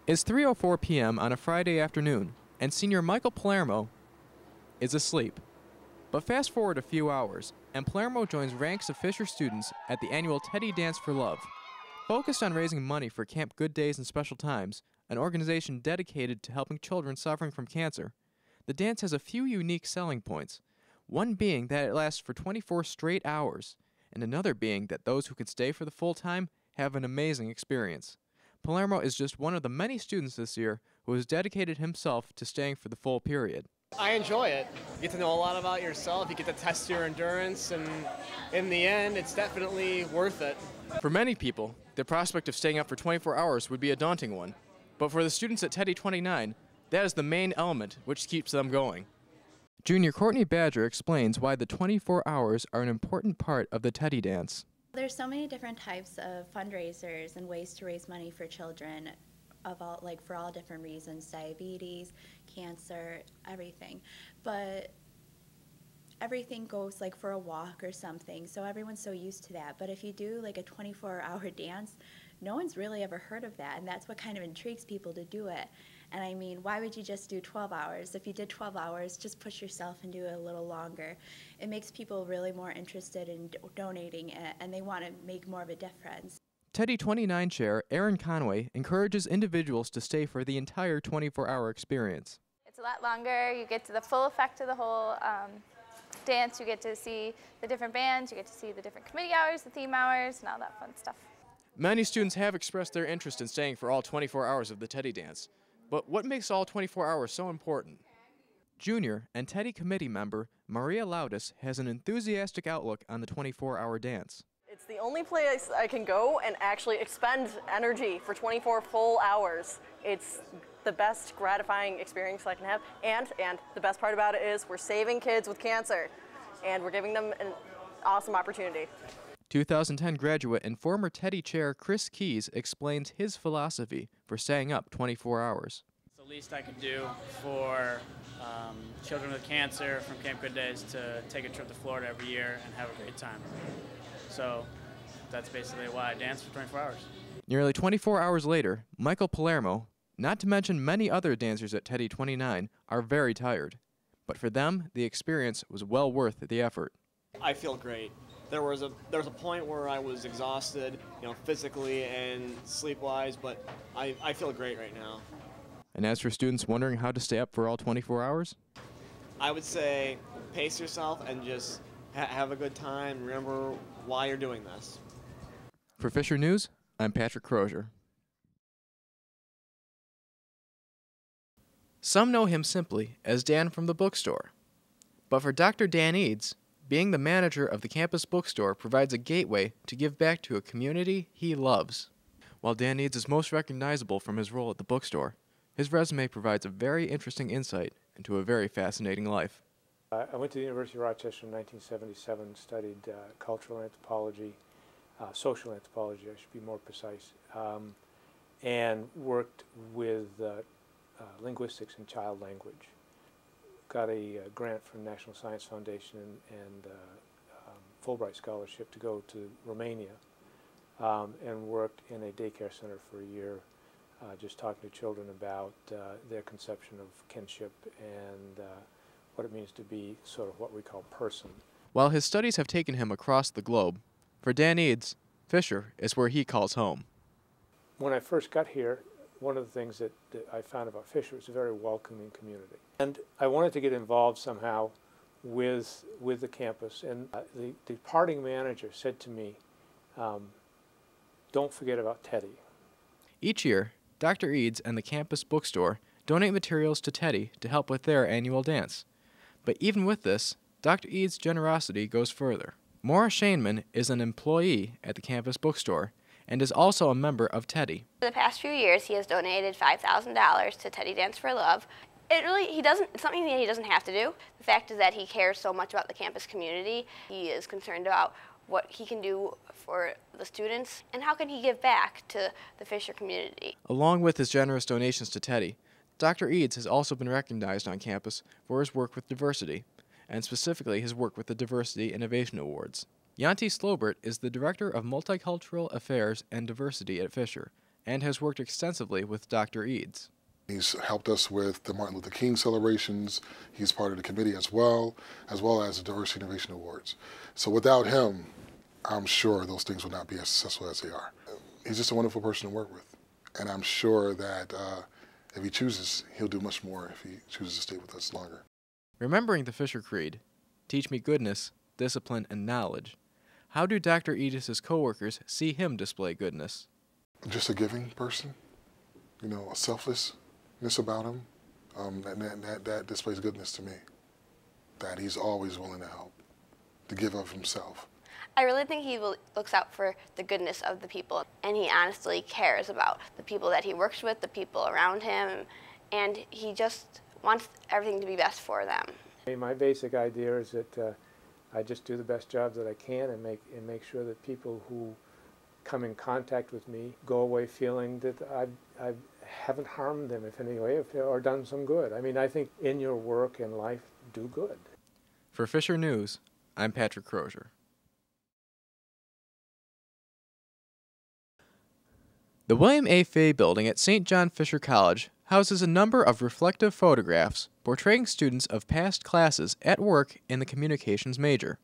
It's 3:04 p.m. on a Friday afternoon, and senior Michael Palermo is asleep. But fast forward a few hours, and Palermo joins ranks of Fisher students at the annual Teddy Dance for Love. Focused on raising money for Camp Good Days and Special Times, an organization dedicated to helping children suffering from cancer, the dance has a few unique selling points, one being that it lasts for 24 straight hours, and another being that those who can stay for the full time have an amazing experience. Palermo is just one of the many students this year who has dedicated himself to staying for the full period. I enjoy it. You get to know a lot about yourself, you get to test your endurance, and in the end, it's definitely worth it. For many people, the prospect of staying up for 24 hours would be a daunting one. But for the students at Teddy 29, that is the main element which keeps them going. Junior Courtney Badger explains why the 24 hours are an important part of the Teddy Dance. There's so many different types of fundraisers and ways to raise money for children for all different reasons, diabetes, cancer, everything. But everything goes like for a walk or something, so everyone's so used to that. But if you do like a 24-hour dance, no one's really ever heard of that, and that's what kind of intrigues people to do it. And I mean, why would you just do 12 hours? If you did 12 hours, just push yourself and do it a little longer. It makes people really more interested in donating it, and they want to make more of a difference. Teddy 29 chair Erin Conway encourages individuals to stay for the entire 24-hour experience. It's a lot longer. You get to the full effect of the whole dance. You get to see the different bands. You get to see the different committee hours, the theme hours, and all that fun stuff. Many students have expressed their interest in staying for all 24 hours of the Teddy Dance. But what makes all 24 hours so important? Junior and Teddy committee member Maria Laudis has an enthusiastic outlook on the 24-hour dance. It's the only place I can go and actually expend energy for 24 full hours. It's the best gratifying experience I can have, and the best part about it is we're saving kids with cancer, and we're giving them an awesome opportunity. 2010 graduate and former Teddy chair Chris Keys explains his philosophy for staying up 24 hours. It's the least I could do for children with cancer from Camp Good Days to take a trip to Florida every year and have a great time. So that's basically why I dance for 24 hours. Nearly 24 hours later, Michael Palermo, not to mention many other dancers at Teddy 29, are very tired. But for them, the experience was well worth the effort. I feel great. There was a point where I was exhausted, physically and sleep-wise, but I feel great right now. And as for students wondering how to stay up for all 24 hours? I would say pace yourself and just have a good time. Remember why you're doing this. For Fisher News, I'm Patrick Crozier. Some know him simply as Dan from the bookstore. But for Dr. Dan Eads, being the manager of the campus bookstore provides a gateway to give back to a community he loves. While Dan Eads is most recognizable from his role at the bookstore, his resume provides a very interesting insight into a very fascinating life. I went to the University of Rochester in 1977, studied cultural anthropology, social anthropology, I should be more precise, and worked with linguistics and child language. Got a grant from the National Science Foundation and Fulbright scholarship to go to Romania, and worked in a daycare center for a year, just talking to children about their conception of kinship and what it means to be sort of what we call person. While his studies have taken him across the globe, for Dan Eads, Fisher is where he calls home. When I first got here, one of the things that I found about Fisher is a very welcoming community. And I wanted to get involved somehow with the campus. And the departing manager said to me, don't forget about Teddy. Each year, Dr. Eads and the campus bookstore donate materials to Teddy to help with their annual dance. But even with this, Dr. Eads' generosity goes further. Maura Shainman is an employee at the campus bookstore and is also a member of Teddy. For the past few years, he has donated $5,000 to Teddy Dance for Love. It's something that he doesn't have to do. The fact is that he cares so much about the campus community. He is concerned about what he can do for the students and how can he give back to the Fisher community. Along with his generous donations to Teddy, Dr. Eads has also been recognized on campus for his work with diversity, and specifically his work with the Diversity Innovation Awards. Yanti Slobert is the Director of Multicultural Affairs and Diversity at Fisher, and has worked extensively with Dr. Eads. He's helped us with the Martin Luther King celebrations. He's part of the committee as well as the Diversity Innovation Awards. So without him, I'm sure those things would not be as successful as they are. He's just a wonderful person to work with. And I'm sure that if he chooses, he'll do much more if he chooses to stay with us longer. Remembering the Fisher Creed, teach me goodness, discipline, and knowledge, how do Dr. Eads' coworkers see him display goodness? Just a giving person, a selflessness about him. That displays goodness to me, that he's always willing to help, to give of himself. I really think he looks out for the goodness of the people, and he honestly cares about the people that he works with, the people around him, and he just wants everything to be best for them. My basic idea is that I just do the best job that I can and make sure that people who come in contact with me go away feeling that I haven't harmed them in any way or done some good. I mean, I think in your work and life, do good. For Fisher News, I'm Patrick Crozier. The William A. Fay Building at St. John Fisher College houses a number of reflective photographs portraying students of past classes at work in the communications major.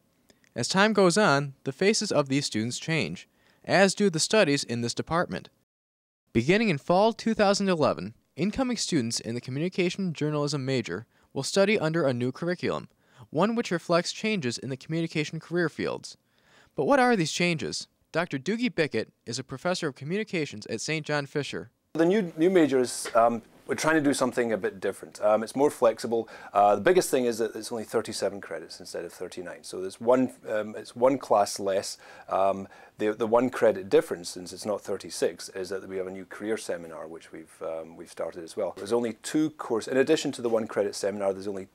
As time goes on, the faces of these students change, as do the studies in this department. Beginning in fall 2011, incoming students in the communication journalism major will study under a new curriculum, one which reflects changes in the communication career fields. But what are these changes? Dr. Doogie Bickett is a professor of communications at St. John Fisher. The new major is, we're trying to do something a bit different. It's more flexible. The biggest thing is that it's only 37 credits instead of 39. So there's it's one class less. The 1 credit difference, since it's not 36, is that we have a new career seminar which we've started as well. There's only 2 courses, in addition to the 1 credit seminar, there's only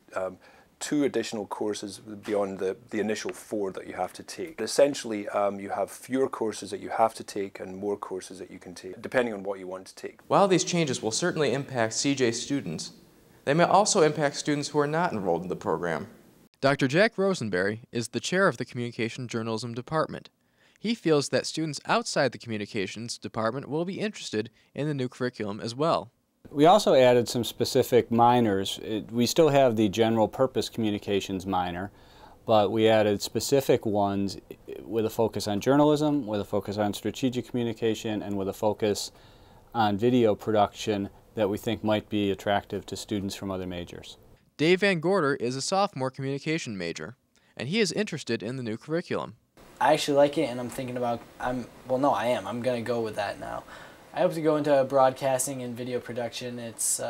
2 additional courses beyond the initial 4 that you have to take. But essentially, you have fewer courses that you have to take and more courses that you can take, depending on what you want to take. While these changes will certainly impact CJ students, they may also impact students who are not enrolled in the program. Dr. Jack Rosenberry is the chair of the Communication Journalism Department. He feels that students outside the Communications Department will be interested in the new curriculum as well. We also added some specific minors. We still have the general purpose communications minor, but we added specific ones with a focus on journalism, with a focus on strategic communication, and with a focus on video production that we think might be attractive to students from other majors. Dave Van Gorder is a sophomore communication major, and he is interested in the new curriculum. I actually like it, and I'm thinking about, I'm going to go with that now. I hope to go into broadcasting and video production. It's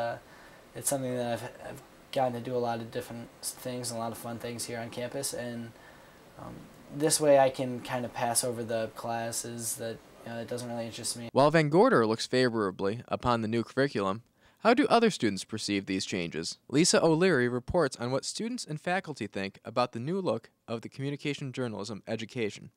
something that I've gotten to do a lot of different things, a lot of fun things here on campus, and this way I can kind of pass over the classes that it doesn't really interest me. While Van Gorder looks favorably upon the new curriculum, how do other students perceive these changes? Lisa O'Leary reports on what students and faculty think about the new look of the communication journalism education.